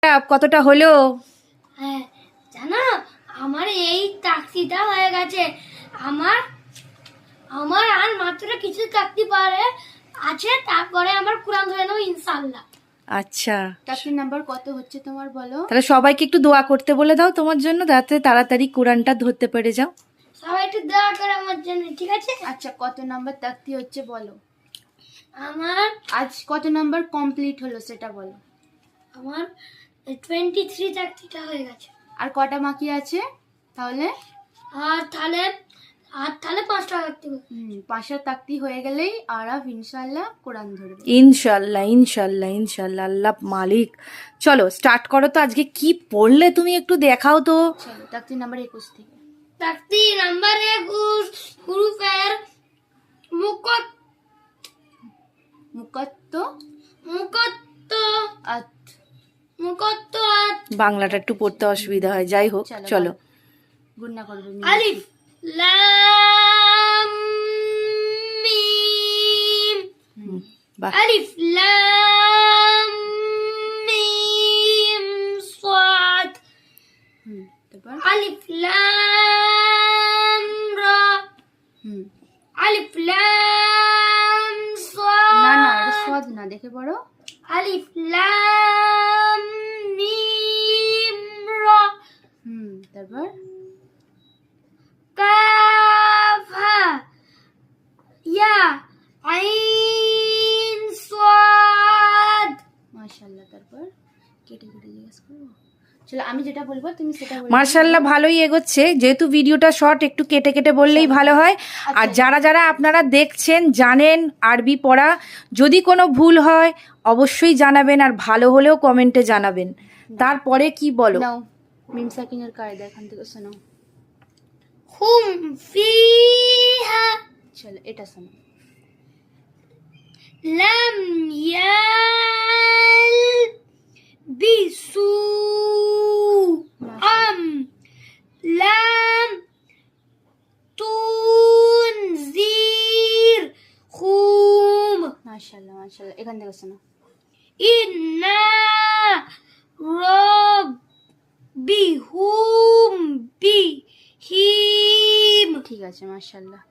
কতটা হলো? হ্যাঁ জানো, আমার এই তাকতিটা হয়ে গেছে। আমার আমার আর মাত্র কিছু তাকতি পারে আছে, তারপরে আমার কোরআন ধরে নেবো ইনশাআল্লাহ। আচ্ছা, তাকতির নাম্বার কত হচ্ছে তোমার বলো? তাহলে সবাইকে একটু দোয়া করতে বলে দাও তোমার জন্য, যাতে তাড়াতাড়ি কোরআনটা ধরতে পেরে যাও। সবাই একটু দোয়া করে আমার জন্য, ঠিক আছে? আচ্ছা, কত নাম্বার তাকতি হচ্ছে বলো? আমার আজ কত নাম্বার কমপ্লিট হলো সেটা বলো। আমার 23 তাকতিটা হয়ে গেছে। আর কটা বাকি আছে তাহলে? আর তাহলে 5টা তাকতি বাকি। 5টা তাকতি হয়ে গেলেই আরাফ ইনশাআল্লাহ কোরআন ধরবে। ইনশাল্লাহ ইনশাল্লাহ ইনশাল্লাহ, আল্লাহ মালিক। চলো স্টার্ট করো তো, আজকে কি পড়লে তুমি একটু দেখাও তো। চলো তাকতি নাম্বার 21 থেকে। তাকতি নাম্বার 21, হুরুফের মুকাত্ত আত। বাংলাটা একটু পড়তে অসুবিধা হয়, যাই হোক চলো। গুণনা করবে। আলিফ লাম মিম। বাহ, আলিফ লাম মিম সাদ। তারপর আলিফ লাম রা। আলিফ লাম না না, সাদ। এটা সদ না, দেখে পড়ো। আলিফ লাম মিম রা। তারপর কাফ হা ইয়া আইন সাদ। মাশাআল্লাহ। তারপর কেটে কেটে জিজ্ঞেস করবো। চলো আমি যেটা বলবো তুমি সেটা বলবে। মার্শাল্লাহ ভালোই এগোচ্ছে, যেহেতু ভিডিওটা শর্ট একটু কেটে কেটে বললেই ভালো হয়। আর যারা যারা আপনারা দেখছেন জানেন আরবি পড়া, যদি কোনো ভুল হয় অবশ্যই জানাবেন, আর ভালো হলেও কমেন্টে জানাবেন। তারপরে কি বলো? নাও মিম সাকিনের কায়দা এখান থেকে শোনাও। হুম ফিহা চলো এটা শোনো। লাম ইয়ালবিসু আম লাম তুনজির হুম। মাশাআল্লাহ মাশাআল্লাহ, এখান থেকে শোনো। ইন্না রব্বিহুম বিহিম। ঠিক আছে মাশাআল্লাহ।